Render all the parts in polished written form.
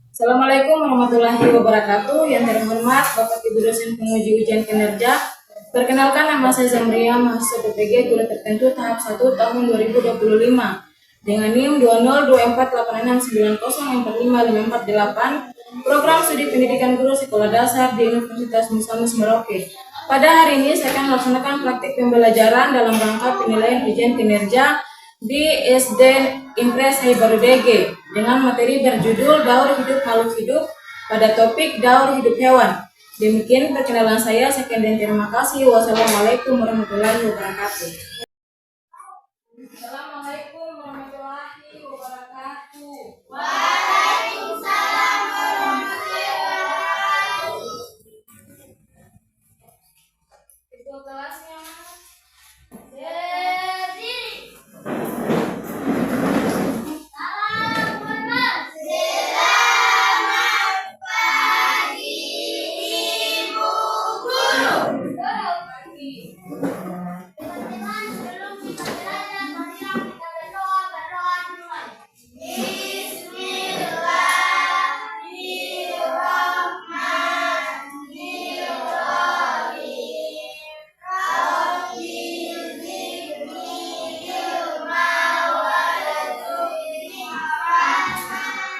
Assalamualaikum warahmatullahi wabarakatuh. Yang terhormat Bapak Ibu dosen penguji ujian kinerja. Perkenalkan, nama saya Zamria, mahasiswa PPG Guru Tertentu tahap 1 tahun 2025 dengan NIM 2024869045548, program studi pendidikan guru sekolah dasar di Universitas Musamus Merauke. Pada hari ini saya akan melaksanakan praktik pembelajaran dalam rangka penilaian ujian kinerja di SD Impres Baru DG dengan materi berjudul Daur Hidup Makhluk Hidup pada topik Daur Hidup Hewan. Demikian perkenalan saya. Sekian dan terima kasih. Wassalamualaikum warahmatullahi wabarakatuh. Assalamualaikum warahmatullahi wabarakatuh. Waalaikumsalam warahmatullahi wabarakatuh. Itu kelasnya Berdiri. Salam hormat. Selamat pagi Ibu Guru. selamat pagi. Teman-teman, sebelum kita belajar, marilah kita berdoa dulu. Bismillahirrahmanirrahim. Rabbil zidni ilma wa razukni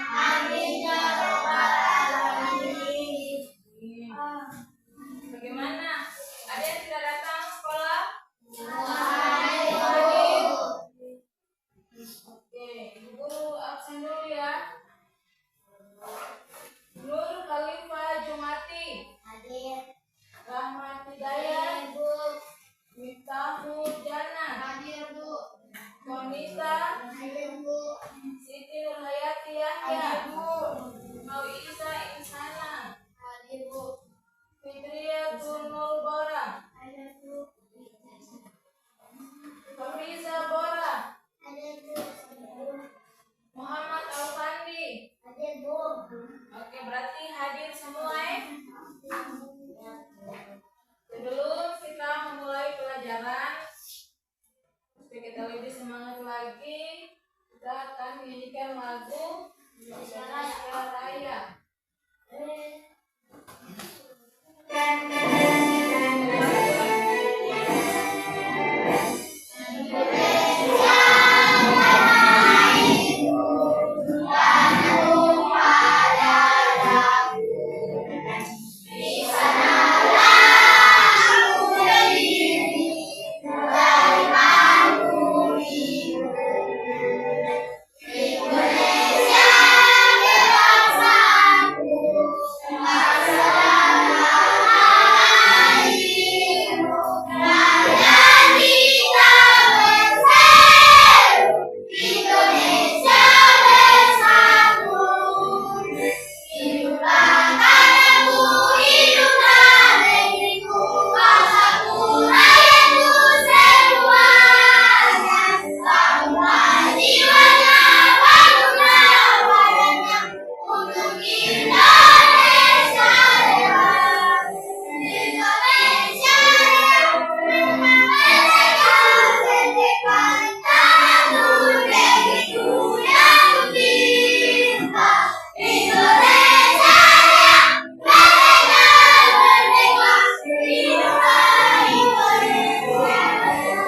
amin ya rabbal alamin. Bagaimana? Ada yang tidak datang sekolah? Oke, Ibu Guru absen dulu ya. Nur Khalifah Jumati, Hadir. Rahmat Hidayat, Bu. Miftahul Jana, Hadir, Bu. Konita, Hadir, Bu. Siti Nurhayati Yahya, Mawi Isa Insana, Hadir, Bu. Fitriyatul Bora, Hadir, Bu. Fariza Bora, Hadir, Bu. Muhammad Alfandi. Hadir, Bu. Oke, berarti hadir semua ya. Sebelum kita memulai pelajaran, supaya kita lebih semangat lagi, kita akan menyanyikan lagu Indonesia Raya. Indonesia bersatu. Hiduplah tanahku, hiduplah negeriku, bangsaku, rakyatku semuanya. Bangunlah jiwanya, bangunlah badannya untuk Indonesia raya. Indonesia raya, merdeka, merdeka, tanahku, negeriku yang ku cinta. Indonesia raya, merdeka, merdeka, hiduplah Indonesia raya.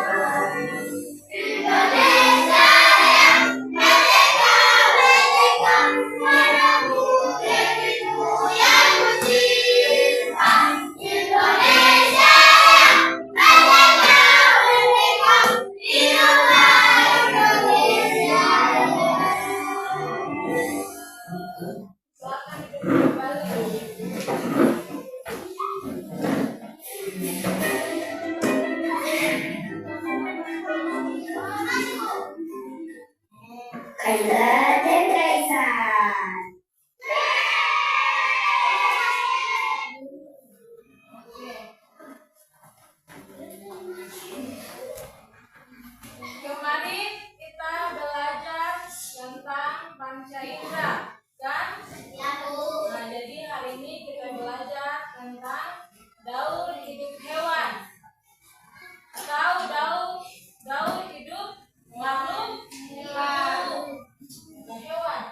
Indonesia raya, merdeka, merdeka, tanahku, negeriku yang ku cinta. Indonesia raya, merdeka, merdeka, hiduplah Indonesia raya. Silakan duduk kembali. Kaila dan Kaisan. Kemarin kita belajar tentang panca indera, kan? Nah, jadi hari ini kita belajar tentang daur hidup hewan atau daur hidup makhluk hewan.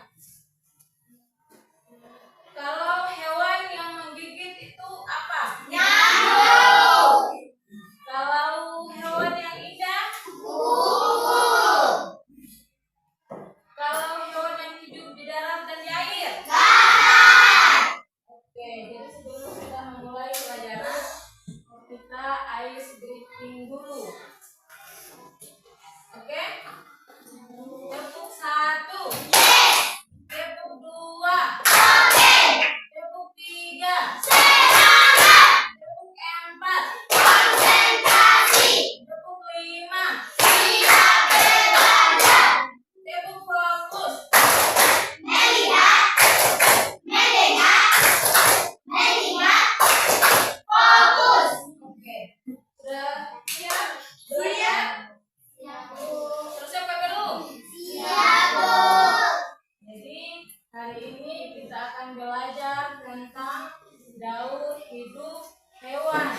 ini kita akan belajar tentang daur hidup hewan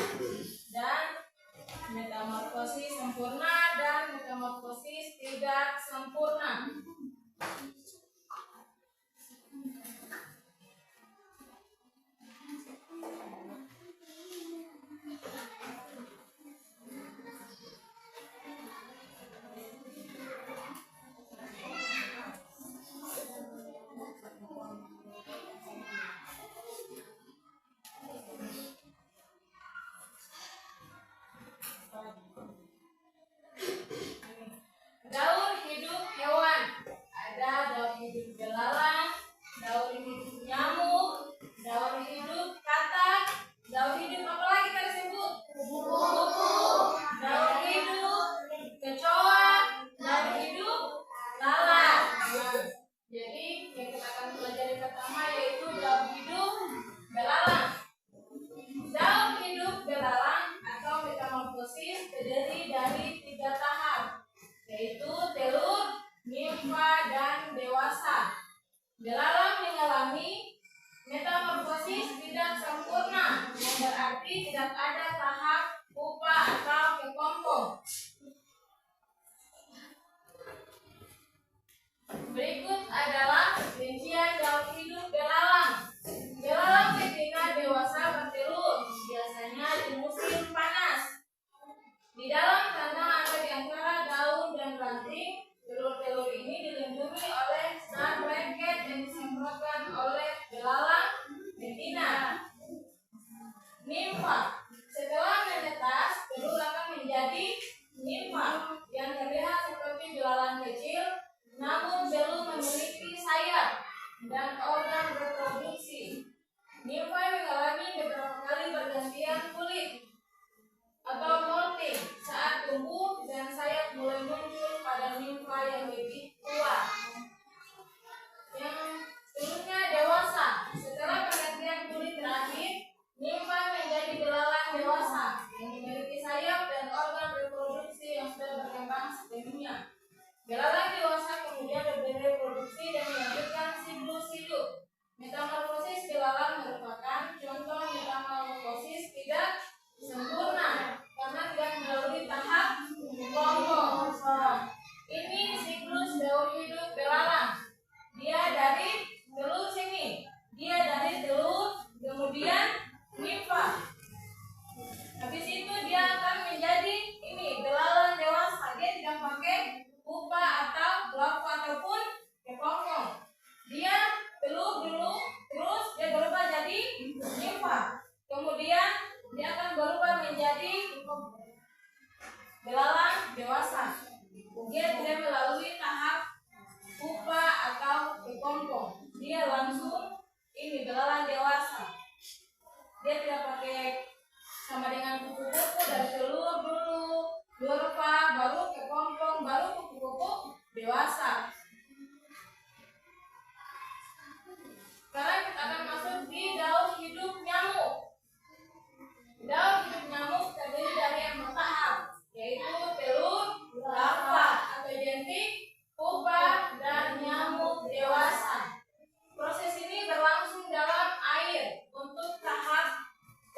dan metamorfosis sempurna dan metamorfosis tidak sempurna. Daur hidup hewan. Ada daur hidup belalang, daur hidup nyamuk, daur hidup katak, daur hidup apa lagi kita sebut? Kupu-kupu, daur hidup kecoa, daur hidup lalat. Jadi yang kita akan pelajari pertama yaitu daur hidup belalang. Daur hidup belalang atau metamorfosis terdiri dari 3 tahap, yaitu telur, nimfa, dan dewasa. Belalang mengalami metamorfosis tidak sempurna, yang berarti tidak ada tahap pupa atau kepompong. Berikut adalah rincian daur hidup belalang. Belalang betina dewasa bertelur, biasanya di musim panas. Di dalam kandang atau di antara daun dan ranting, telur-telur ini dilindungi oleh zat lengket yang disemprotkan oleh belalang betina. Nimfa. Setelah menetas, telur akan menjadi nimfa yang terlihat seperti belalang kecil, namun belum memiliki sayap dan organ reproduksi. Nimfa mengalami beberapa kali pergantian kulit atau molting saat tumbuh dan sayap mulai muncul pada nimfa yang lebih tua. Yang seterusnya dewasa. Setelah pergantian kulit terakhir, nimfa menjadi belalang dewasa yang memiliki sayap dan organ reproduksi yang sudah berkembang sepenuhnya. Belalang dewasa kemudian bereproduksi dan melanjutkan siklus hidup. Metamorfosis belalang merupakan contoh metamorfosis tidak sempurna karena tidak melalui tahap kepompong. Ini siklus daur hidup belalang. Dia dari telur sini, dia dari telur, kemudian nimfa. Habis itu dia akan menjadi ini belalang dewasa. Dia tidak pakai pupa atau larva ataupun kepompong. Dia telur dulu, terus dia berubah jadi nimfa. Kemudian dia akan berubah menjadi belalang dewasa. Dia tidak melalui tahap pupa atau kepompong. Dia langsung ini belalang dewasa. Dia tidak pakai sama dengan kupu-kupu, dari telur dulu, larva, baru kepompong, baru kupu-kupu dewasa. Sekarang kita akan masuk di daur hidup nyamuk. Daur hidup nyamuk terdiri dari 4 tahap, yaitu telur, larva atau jentik, pupa, dan nyamuk dewasa. Proses ini berlangsung dalam air untuk tahap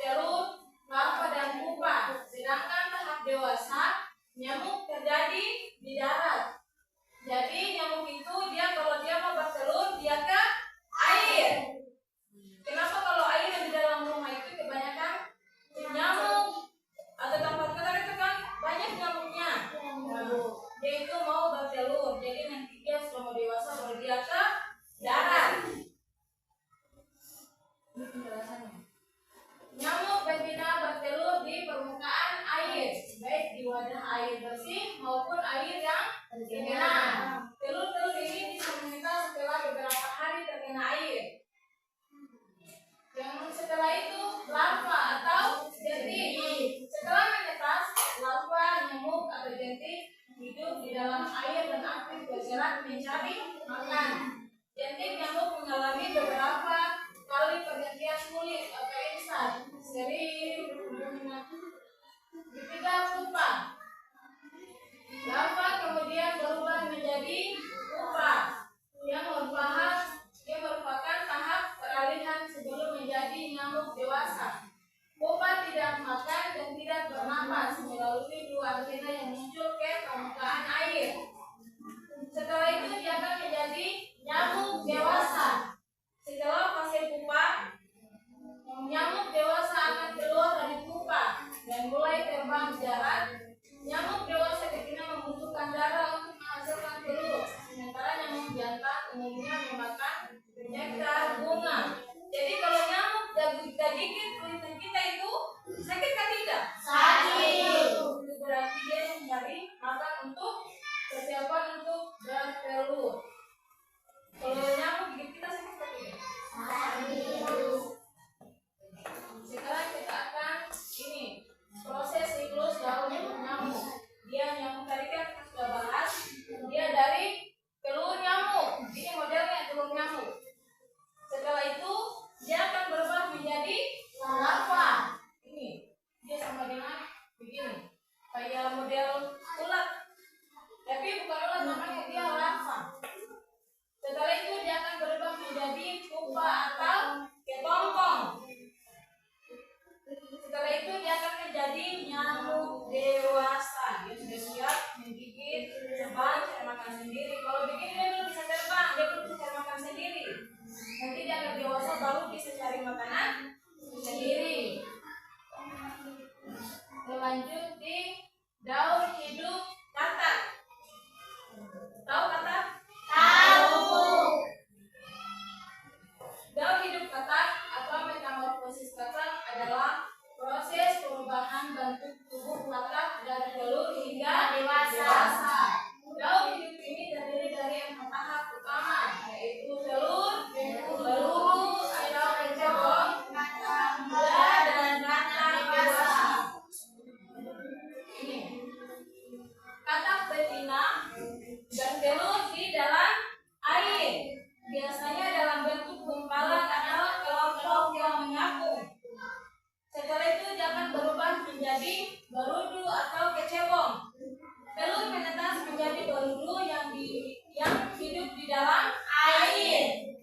telur, larva, dan pupa. Sedangkan tahap dewasa nyamuk terjadi di darat. Jadi nyamuk nyamuk dewasa. Pupa tidak makan dan tidak bernapas melalui dua antena yang muncul ke permukaan air. Setelah itu dia akan menjadi nyamuk dewasa. Setelah fase pupa, nyamuk dewasa akan keluar dari pupa dan mulai terbang di darat. Nyamuk dewasa betina membutuhkan darah untuk menghasilkan telur, sementara nyamuk jantan umumnya memakan nektar bunga. Jadi kalau nyamuk gigit kulit kita itu sakit kan tidak? Sakit. Itu berarti dia mencari makan untuk persiapan untuk bertelur. Kalau nyamuk gigit kita sakit kan tidak? Sakit. Sekarang kita akan ini proses siklus daun nyamuk. Dia nyamuk tadi kan kita sudah bahas. Dia dari telur nyamuk. Ini modelnya telur nyamuk. Setelah itu dia akan berubah menjadi larva. Ini dia sama dengan begini, kayak model ulat. Tapi bukan ulat, namanya dia larva. Setelah itu dia akan berubah menjadi pupa atau kepompong. Setelah itu dia akan menjadi nyamuk dewasa. Dia sudah siap menggigit, terbang, cari makan sendiri. Kalau begini dia belum bisa terbang, dia belum bisa cari makan sendiri. Nanti dia akan dewasa baru bisa cari makanan sendiri. Lanjut di daun hidup katak. Tahu katak? Tahu. Daun hidup katak atau metamorfosis katak adalah proses perubahan bentuk tubuh katak dari telur hingga Dewasa. Daun hidup ini terdiri dari 4 tahap utama, yaitu telur, peluru, atau kecebong, muda, dan katak dewasa. Ini katak betina bertelur di dalam air, biasanya dalam bentuk gumpalan atau kelompok yang menyatu. Setelah itu dia akan berubah menjadi berudu atau kecebong. Telur menetas menjadi berudu yang hidup di dalam air,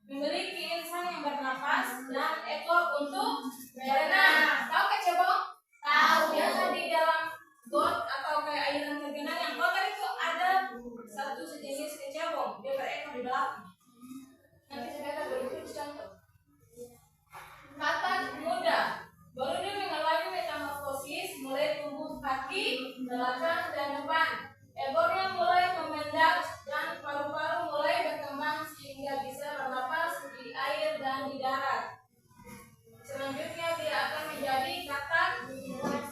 memiliki insan yang bernapas dan ekor untuk berenang. Tahu kecebong? Tahu. Biasa di dalam got atau kayak airan tergenang yang kotor itu ada satu sejenis kecebong, dia berekor di belakang. Nanti saya akan beri contoh. Katak muda baru dia mengalami metamorfosis, mulai tumbuh kaki, belakang, dan depan. Ekornya mulai memendek dan paru-paru mulai berkembang sehingga bisa bernapas di air dan di darat. Selanjutnya dia akan menjadi katak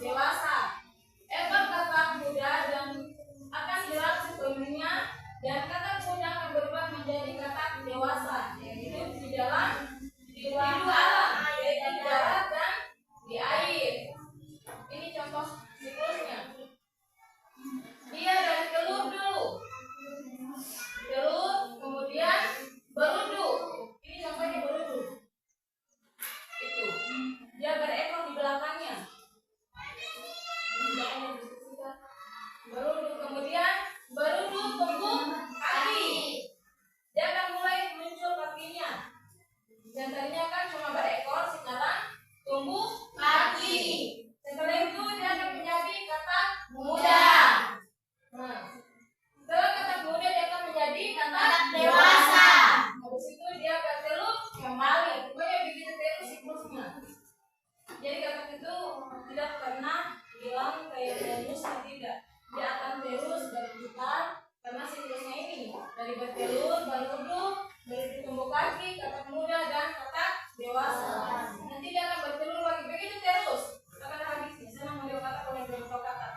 dewasa. Ekor katak muda dan akan hilang sepenuhnya dan katak muda akan berubah menjadi katak dewasa yang hidup di dalam alam, yaitu di darat dan di air. Ini contoh siklusnya. Dia dari telur dulu, kemudian berudu. Ini contohnya berudu. Itu dia berekor di belakangnya. Berudu, kemudian berudu tumbuh kaki. Dia akan mulai muncul kakinya. Dan tadinya kan cuma berekor, sekarang tumbuh kaki. Setelah itu dia akan menjadi katak muda. Nah, setelah katak muda dia akan menjadi katak Dewasa. Habis itu dia bertelur kembali. Pokoknya begitu terus siklusnya. Jadi katak itu tidak pernah hilang kayak danus, tidak. Dia akan terus berputar karena siklusnya ini dari bertelur, berudu, dari tumbuh kaki, katak muda, dan katak dewasa. Nanti dia akan bertelur lagi begitu terus. Akan habis di sana model katak oleh beberapa katak.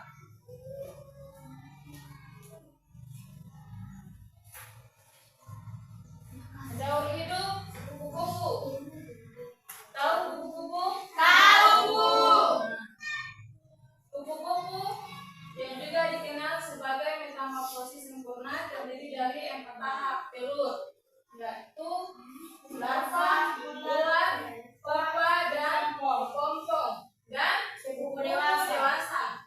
Daun hidup kupu-kupu. Tahu kupu-kupu? Tahu. Kupu-kupu yang juga dikenal sebagai metamorfosis sempurna terdiri dari 4 tahap telur, yaitu larva, ular, pupa, dan pompong, dan kupu-kupu dewasa.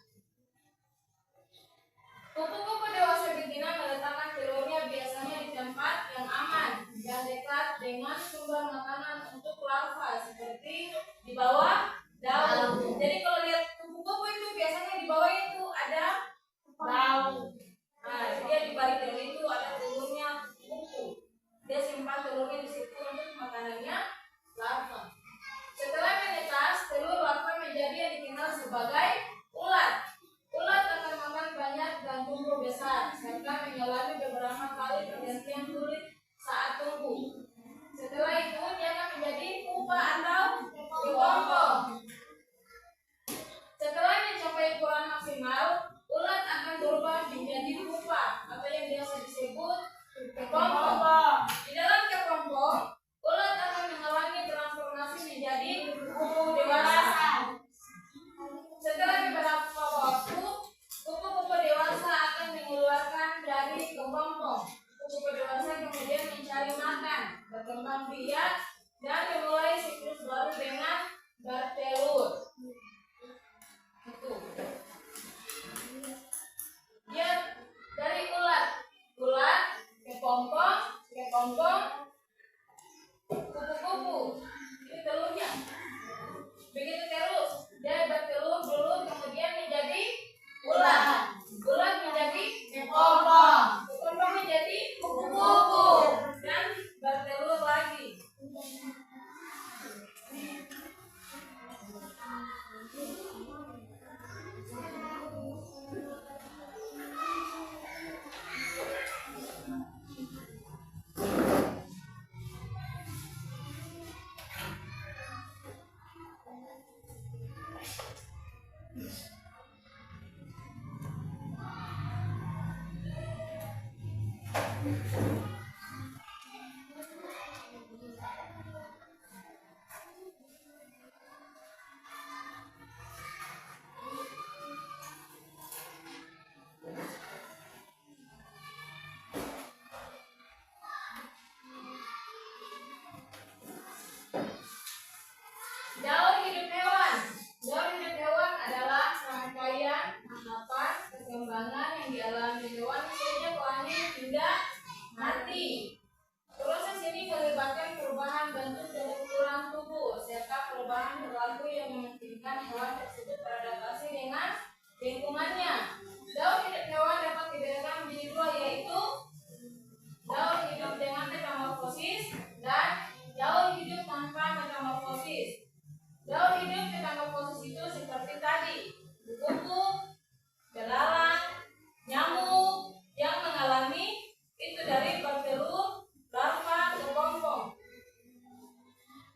Kupu-kupu dewasa betina meletakkan telurnya biasanya di tempat yang aman dan dekat dengan sumber makanan untuk larva. larva seperti di bawah daun. Jadi kalau lihat kupu-kupu itu biasanya di bawah itu ada daun. Nah, dia di balik daun itu ada telurnya kupu. Dia simpan telurnya di situ untuk makanannya larva. Setelah menetas, telur larva menjadi yang dikenal sebagai ulat. Ulat akan makan banyak dan tumbuh besar, serta mengalami beberapa kali pergantian kulit saat tumbuh. Setelah itu, dia akan menjadi pupa atau kepompong. Setelah mencapai ukuran maksimal, ulat akan berubah menjadi pupa atau yang biasa disebut kepompong. Di dalam kepompong, ulat akan mengalami transformasi menjadi kupu dewasa. Setelah beberapa waktu, kupu-kupu dewasa akan mengeluarkan dari kepompong. Kupu dewasa kemudian mencari makan, berkembang biak, dan memulai siklus baru dengan bertelur. Itu. Dia dari ulat kepompong, kupu-kupu. Ini telurnya. Begitu terus, dia bertelur dulu, kemudian menjadi ulat. Ulat menjadi kepompong. Kepompong menjadi kupu-kupu dan bertelur lagi. Daur hidup hewan. Daur hidup hewan adalah rangkaian tahapan perkembangan yang dialami hewan sejak lahir hingga mati. Proses ini melibatkan perubahan bentuk dan ukuran tubuh serta perubahan perilaku yang memungkinkan hewan tersebut beradaptasi dengan lingkungannya. Daur hidup hewan dapat dibedakan menjadi dua, yaitu daur hidup dengan metamorfosis dan daur hidup tanpa metamorfosis. Daur hidup metamorfosis itu seperti tadi, kupu, belalang, nyamuk yang mengalami itu dari bertelur, larva, kepompong.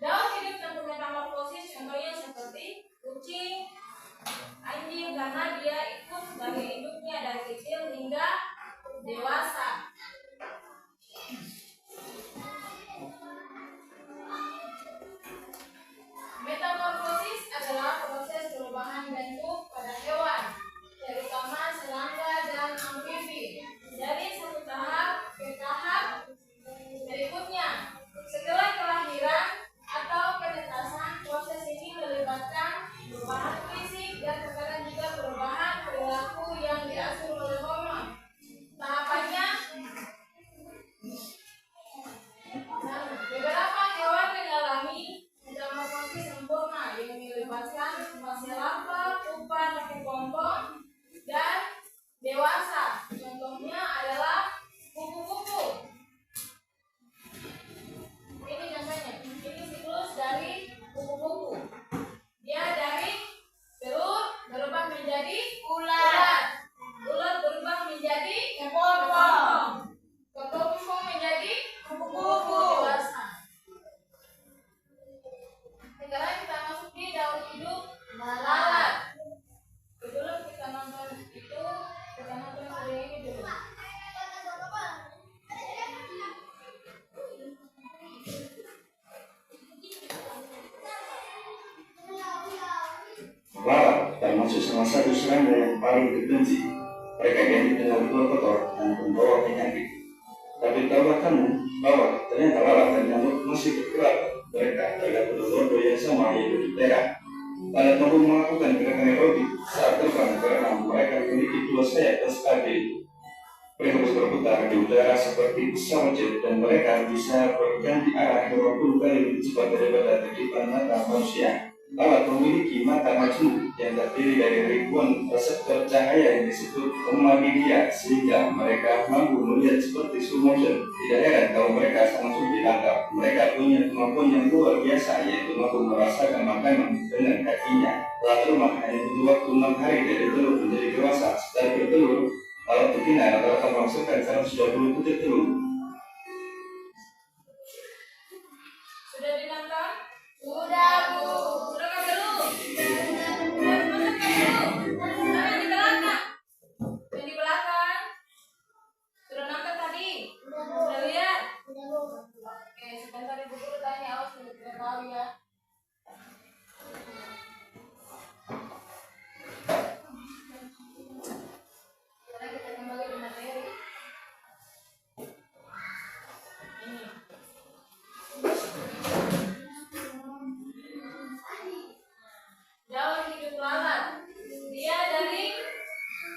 Daur hidup tanpa metamorfosis contohnya seperti kucing, anjing, karena dia ikut dari hidupnya dari kecil hingga dewasa. Metamorfosis adalah proses perubahan bentuk pada hewan, terutama serangga dan amfibi, dari satu tahap ke tahap berikutnya. Setelah kelahiran atau penetasan, proses ini melibatkan perubahan fisik dan terkadang juga perubahan perilaku yang diatur oleh hormon. Tahapannya, beberapa hewan mengalami metamorfosis sempurna yang melibatkan fase larva, pupa, kepompong, dan dewasa. Contohnya adalah kupu-kupu. Ini contohnya, ini siklus dari kupu-kupu. Dia dari telur berubah menjadi ulat. Ulat berubah menjadi kepompong. Kepompong menjadi kupu-kupu dewasa. Sekarang kita masuk di daur hidup lalat. Sebelum kita nonton itu, kita nonton video ini dulu. Lalat termasuk salah satu serangga yang paling dibenci. Mereka identik dengan kulit kotor dan pembawa penyakit. Tapi tahukah kamu bahwa ternyata lalat dan nyamuk masih bergerak? Mereka terdapat rondo yang sama, yaitu diptera. Lalat mampu melakukan gerakan aerobik saat terbang karena mereka memiliki dua sayap dan stabil. Mereka bisa berputar di udara seperti pesawat jet dan mereka bisa berganti arah 20 kali lebih cepat daripada kehidupan mata manusia. Lalat memiliki mata majemuk yang terdiri dari ribuan reseptor cahaya yang disebut omnidia, sehingga mereka mampu melihat seperti slow motion. Tidak heran kalau mereka sangat sulit ditangkap. Mereka punya kemampuan yang luar biasa, yaitu mampu merasakan makanan dengan kakinya. Lalat rumah hanya butuh waktu 6 hari dari telur menjadi dewasa. Setelah bertelur, lalat betina rata-rata menghasilkan 120 butir telur. Sudah dinonton? Sudah, Bu. Sudah kan dulu? Mana di belakang? Yang di belakang? Sudah nonton tadi? Sudah lihat? Oke, sebentar ibu guru tanya, awas tidak tahu ya. Sekarang kita kembali ke materi. Ini. Jauh hidup lalat. Dia dari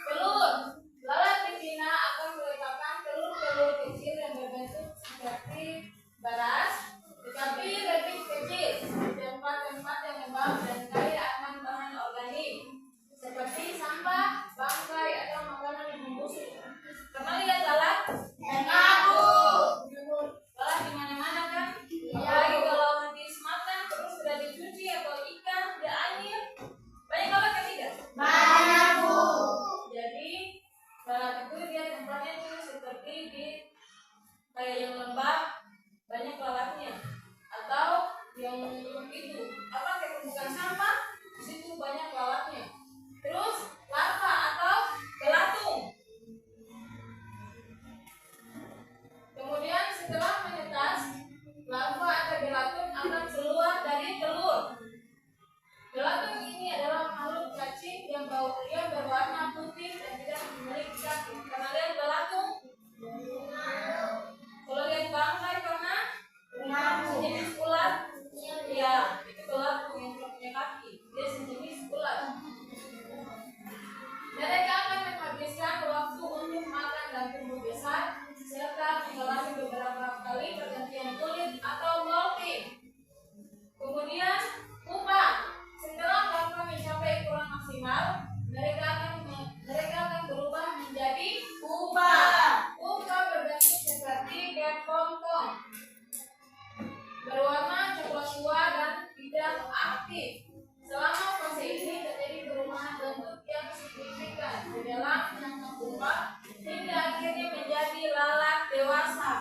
telur. Lalat betina akan meletakkan telur-telur kecil yang berbentuk seperti baras, tetapi lebih kecil di tempat-tempat yang lembab dan kaya akan bahan organik seperti sampah, bangkai atau makanan yang membusuk. Pernah lihat lalat? Pernah, Bu. Lalat di mana-mana kan? Iya. Apalagi kalau habis makan terus sudah dicuci atau ikan di air. Banyak lalat kan tidak? Banyak, Bu. Jadi lalat itu dia tempatnya tuh seperti di kayak yang lembab, banyak lalatnya. Atau yang itu apa kayak tumpukan sampah, di situ banyak lalatnya. Terus larva atau belatung. Kemudian setelah menetas, larva atau belatung akan keluar dari telur. Belatung ini adalah makhluk cacing yang berwarna putih dan tidak memiliki kaki. Pernah lihat belatung? Kalau lihat bangkai pernah? Sejenis ular? Iya, itu belatung yang tidak punya kaki. Dia sejenis ular. Mereka akan menghabiskan waktu untuk makan dan tumbuh besar, serta mengalami beberapa kali pergantian kulit atau molting. Kemudian pupa. Setelah larva mencapai ukuran maksimal, mereka akan berubah menjadi pupa. Pupa berbentuk seperti kepompong, berwarna coklat tua dan tidak aktif. Selama fase ini terjadi perubahan bentuk yang signifikan di dalam bentuk pupa hingga akhirnya menjadi lalat dewasa.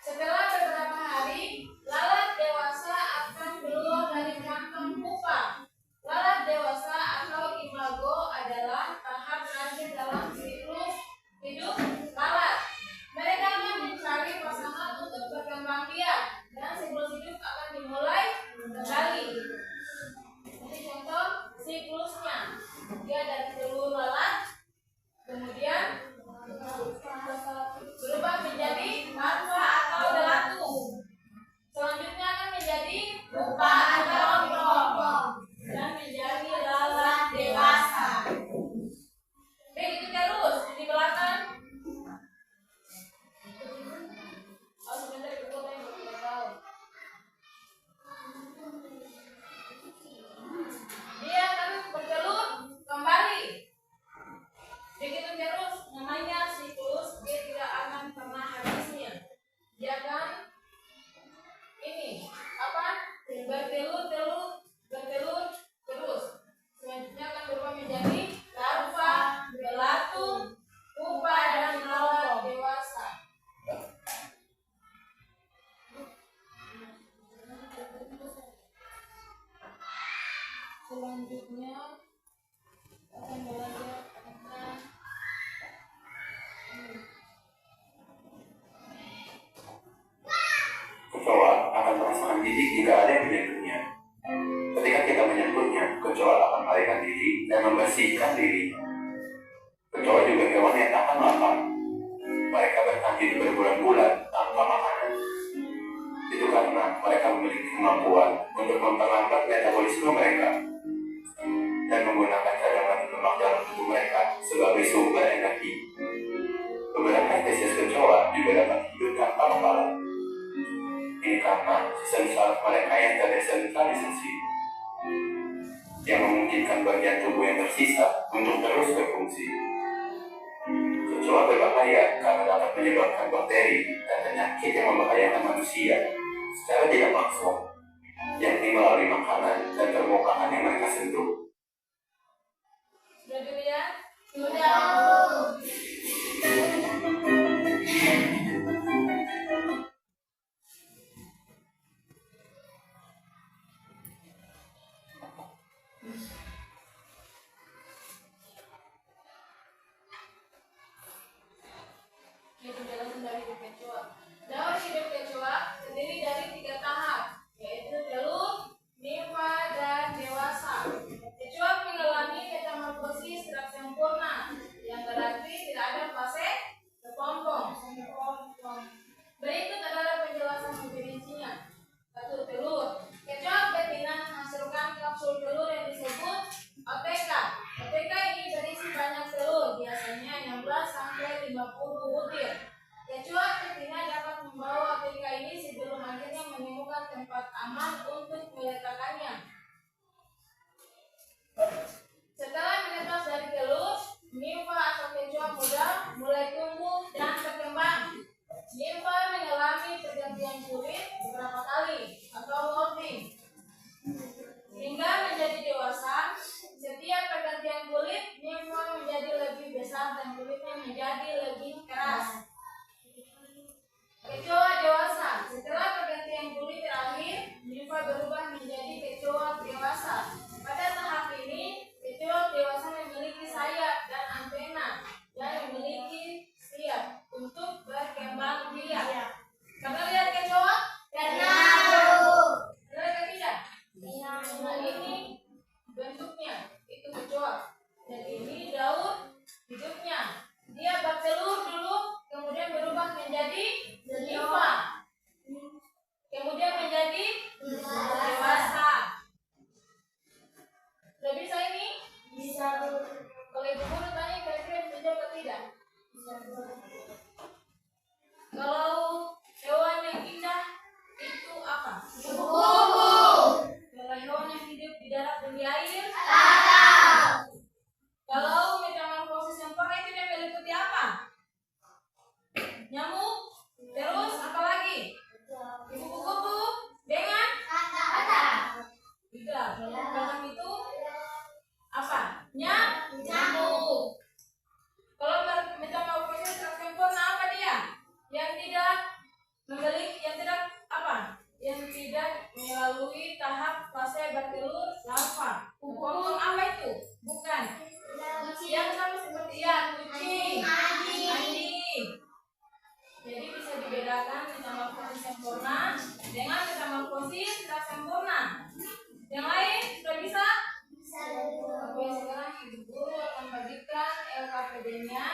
Setelah beberapa hari, lalat dewasa akan keluar dari kantong pupa. Lalat dewasa atau imago adalah tahap terakhir dalam siklus hidup lalat. Mereka akan mencari pasangan untuk berkembang biak dan siklus hidup akan dimulai kembali. Ini contoh siklusnya. Dia dari telur lalat, kemudian berubah menjadi larva atau belatung. Selanjutnya akan menjadi pupa atau kepompong dan menjadi lalat dewasa. Begitu terus di belakang. Oh, sebentar ibu kota yang tidak tahu. Dia akan bertelur kembali. Begitu terus, namanya siklus, dia tidak akan pernah habisnya. Dia akan ini apa? Bertelur terus. Selanjutnya akan berubah menjadi larva, belatung, pupa dan lalat dewasa. Selanjutnya akan belajar tentang Kecoa akan merasakan jijik jika ada yang menyentuhnya. Ketika kita menyentuhnya, kecoa akan melarikan diri dan membersihkan diri. Kecoa juga hewan yang tahan lapar. Mereka bertahan hidup berbulan-bulan tanpa makanan. Itu karena mereka memiliki kemampuan untuk memperlambat metabolisme mereka yang terdesentralisasi yang memungkinkan bagian tubuh yang tersisa untuk terus berfungsi. Kecoa berbahaya karena dapat menyebabkan bakteri dan penyakit yang membahayakan manusia secara tidak langsung, yakni melalui makanan dan permukaan yang mereka sentuh. Sudah dilihat? Sudah, Bu. Ini penjelasan dari hidup kecoa. Daur hidup kecoa terdiri dari 3 tahap, yaitu telur, nimfa, dan dewasa. Kecoa mengalami metamorfosis secara sempurna, yang berarti tidak ada fase kepompong. Berikut adalah penjelasan memperincinya. 1. Telur. Kecoa betina menghasilkan kapsul telur yang disebut OTK. OTK ini berisi banyak telur, biasanya 16 sampai 50 butir. Kecoa betina dapat membawa OTK ini sebelum akhirnya menemukan tempat aman untuk meletakkannya. Setelah menetas dari telur, nimfa atau kecoa muda mulai tumbuh dan berkembang. Nimfa mengalami pergantian kulit beberapa kali atau molting hingga menjadi dewasa. Setiap pergantian kulit, nimfa menjadi lebih besar dan kulitnya menjadi lebih keras. Kecoa dewasa. Setelah pergantian kulit terakhir, nimfa berubah menjadi kecoa dewasa. Pada tahap ini, kecoa dewasa memiliki sayap dan antena dan memiliki siap untuk berkembang biak. Kamu lihat kecoa? Kenal. Benar atau tidak? Nah, ini bentuknya, itu kecoa. Dan ini daur hidupnya. Dia bertelur dulu, kemudian berubah menjadi nimfa, kemudian menjadi dewasa. Sudah bisa ini? Bisa, Bu. Kalau ibu guru tanya kira-kira bisa jawab atau tidak? Kalau hewan yang indah itu apa? Kupu-kupu. Kalau hewan yang hidup di darat dan di air? Kakao. Kalau metamorfosis sempurna itu dia meliputi apa? Nyamuk? Terus apa lagi? Kupu-kupu dengan? Kakao. Tidak. Kalau itu apa? Nyamuk. Kalau metamorfosis sempurna apa dia? Yang tidak memiliki, yang tidak apa? Yang tidak melalui tahap fase bertelur larva. Kupu-kupu apa itu? Bukan. Yang sama seperti kucing, anjing. Jadi bisa dibedakan metamorfosis sempurna dengan metamorfosis tidak sempurna. Yang lain sudah bisa? Oke, sekarang ibu guru akan bagikan LKPD-nya.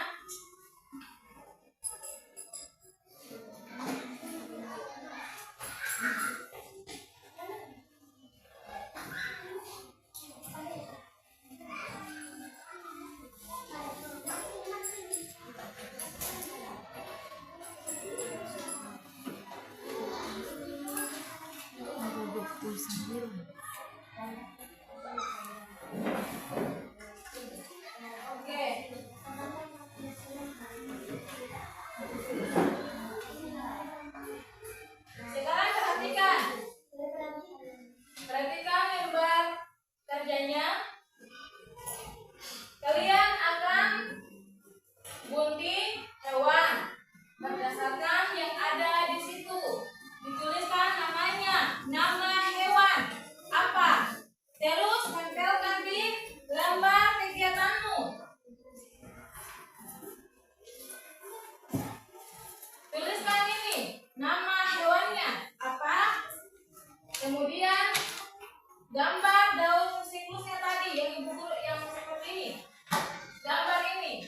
Oke. Sekarang perhatikan. Perhatikan lembar kerjanya. Kalian akan gunting hewan berdasarkan yang ada di situ. Dituliskan namanya, nama hewan apa. Terus tempelkan di lembar kegiatanmu. Tuliskan ini, nama hewannya apa. Kemudian gambar daun siklusnya tadi yang ibu guru yang seperti ini. Gambar ini.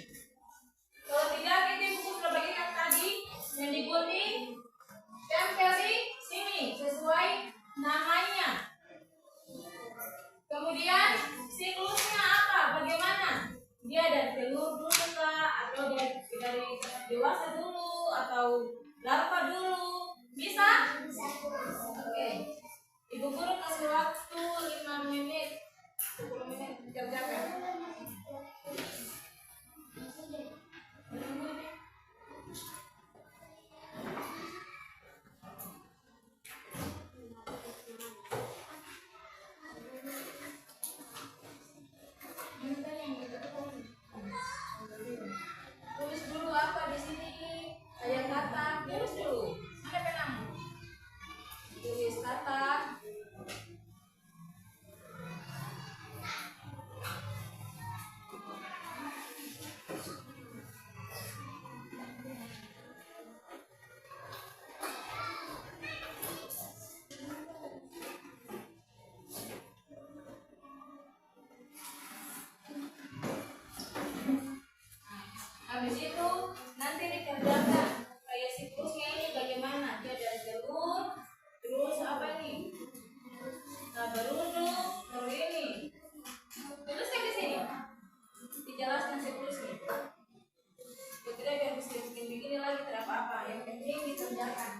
Kalau tidak, kita ibu guru sudah bagikan tadi yang digunting. Tempel di sini sesuai namanya. Kemudian siklusnya apa? Bagaimana? Dia dari telur dulu kah? Atau dari dewasa dulu? Atau larva dulu? Bisa? Oke. Ibu nanti dikerjakan. Kayak siklusnya ini bagaimana? Dia dari telur, terus apa nih? Nah, beruduk, baru ini. Terusnya ke sini. Dijelaskan siklusnya. Tidak biar bisa bikin begini lagi tidak apa-apa. Yang penting dikerjakan.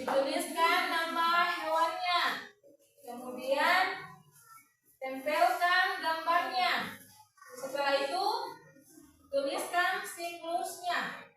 Dituliskan nama hewannya. Kemudian tempelkan gambarnya. Setelah itu tuliskan siklusnya.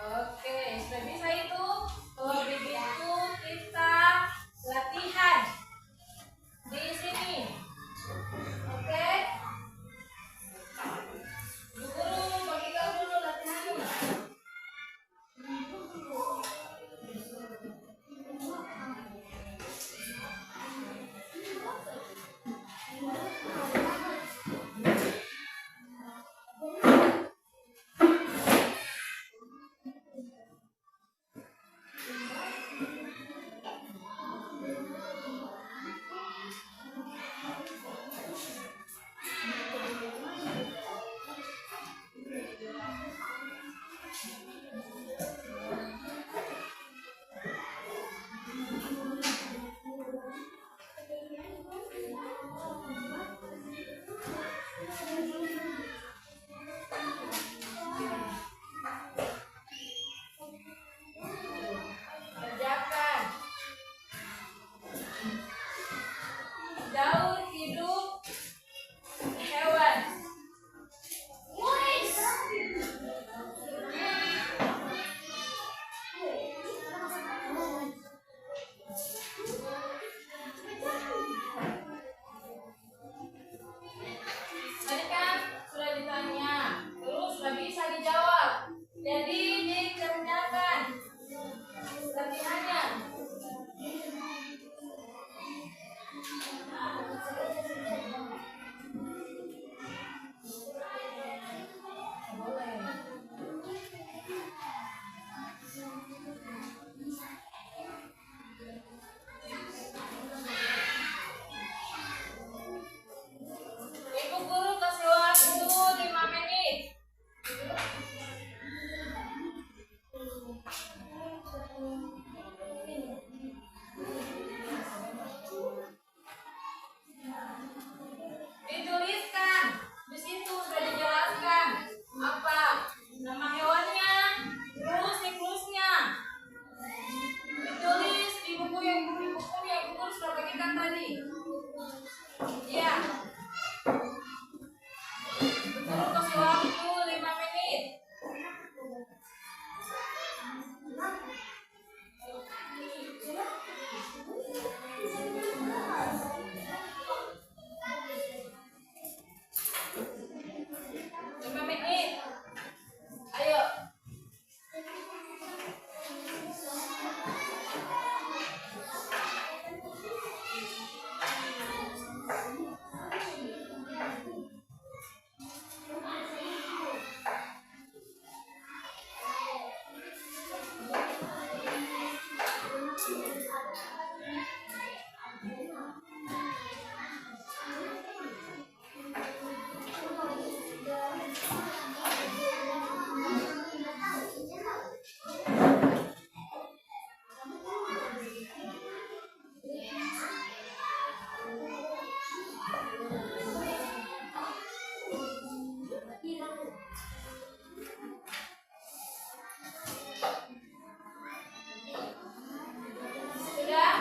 Oke, sudah bisa itu. Kalau begitu kita latihan di sini. Oke. Bu Guru bagi tahu dulu latihannya. Kerjakan. Daur hidup hewan. Tadi kan sudah ditanya, terus sudah bisa dijawab. Jadi dikerjakan latihannya. Boleh. Ibu Guru kasih waktu 5 menit. Dituliskan. Di situ sudah dijelaskan apa nama hewannya, terus siklusnya. Ditulis di buku yang Ibu Guru sudah bagikan tadi. Iya. Guru kasih waktu 5 menit. Lima menit. Ayo. Sudah?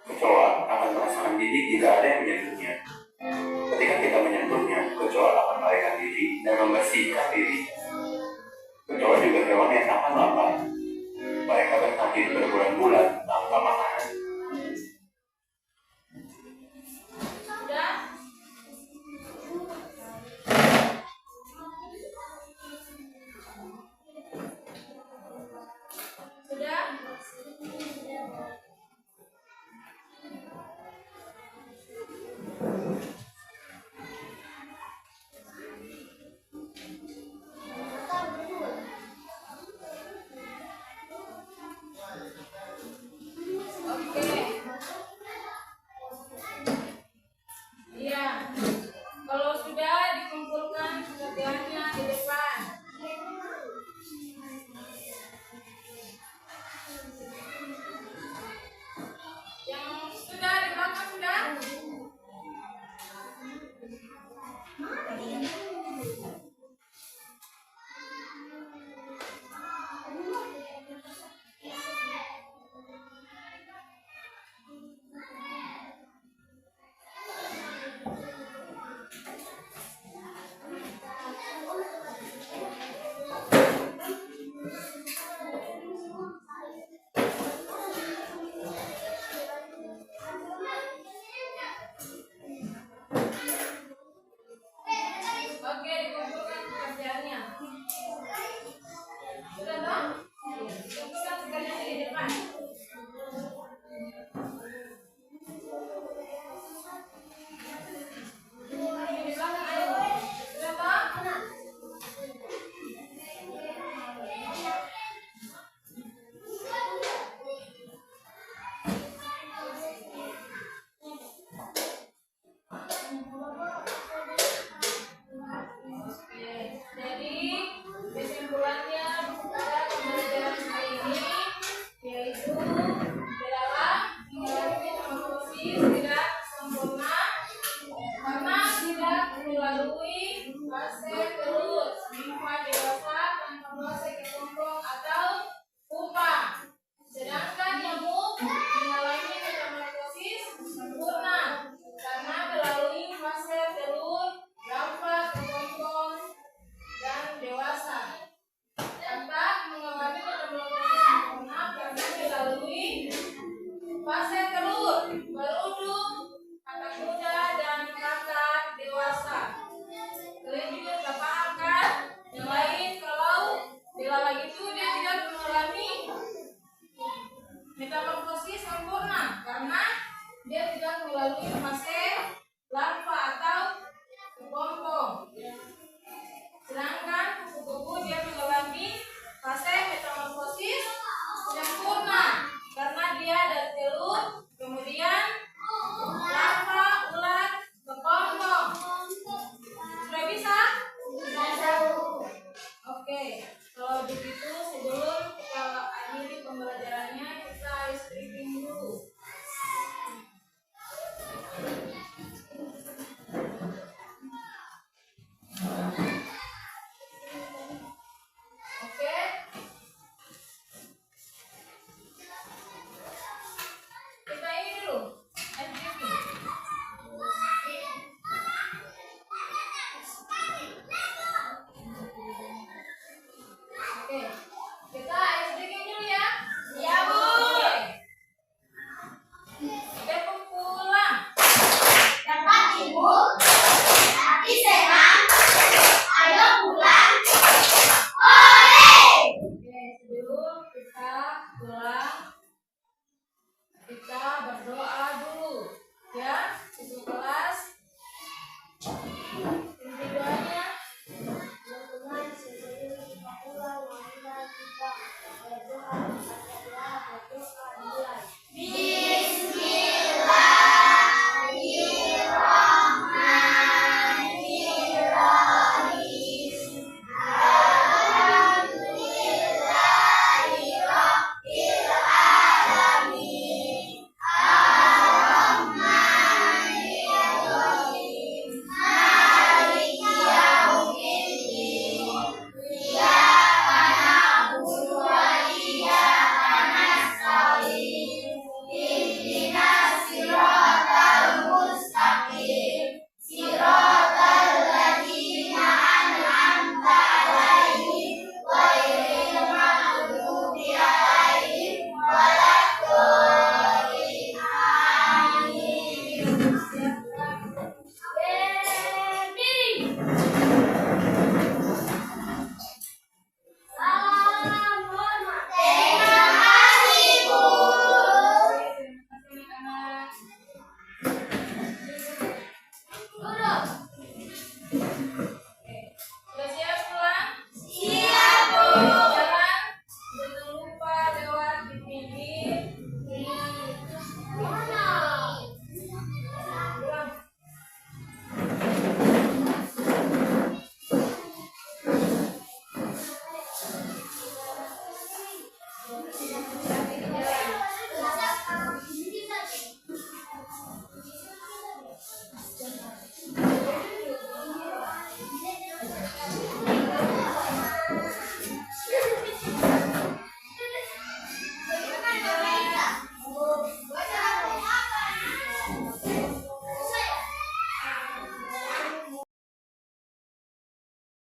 Kecoa akan merasakan jijik jika ada yang menyentuhnya. Ketika kita menyentuhnya, kecoa akan melarikan diri dan membersihkan diri. Kecoa juga hewan yang tahan lapar. Mereka bertahan hidup berbulan-bulan tanpa makanan. Sudah? Sudah? dilanjutkan melalui fase larva atau kepompong. Sedangkan kupu-kupu dia mengalami fase metamorfosis sempurna karena dia dari telur, kemudian larva, ulat, kepompong. Sudah bisa? Oke, kalau begitu sebelum kita akhiri pembelajarannya kita ice breaking dulu. Oke. Kita ini dulu ice breaking. Oke, kita ice breaking dulu ya. Iya, Bu. Oke, pulang. Dapat, Ibu.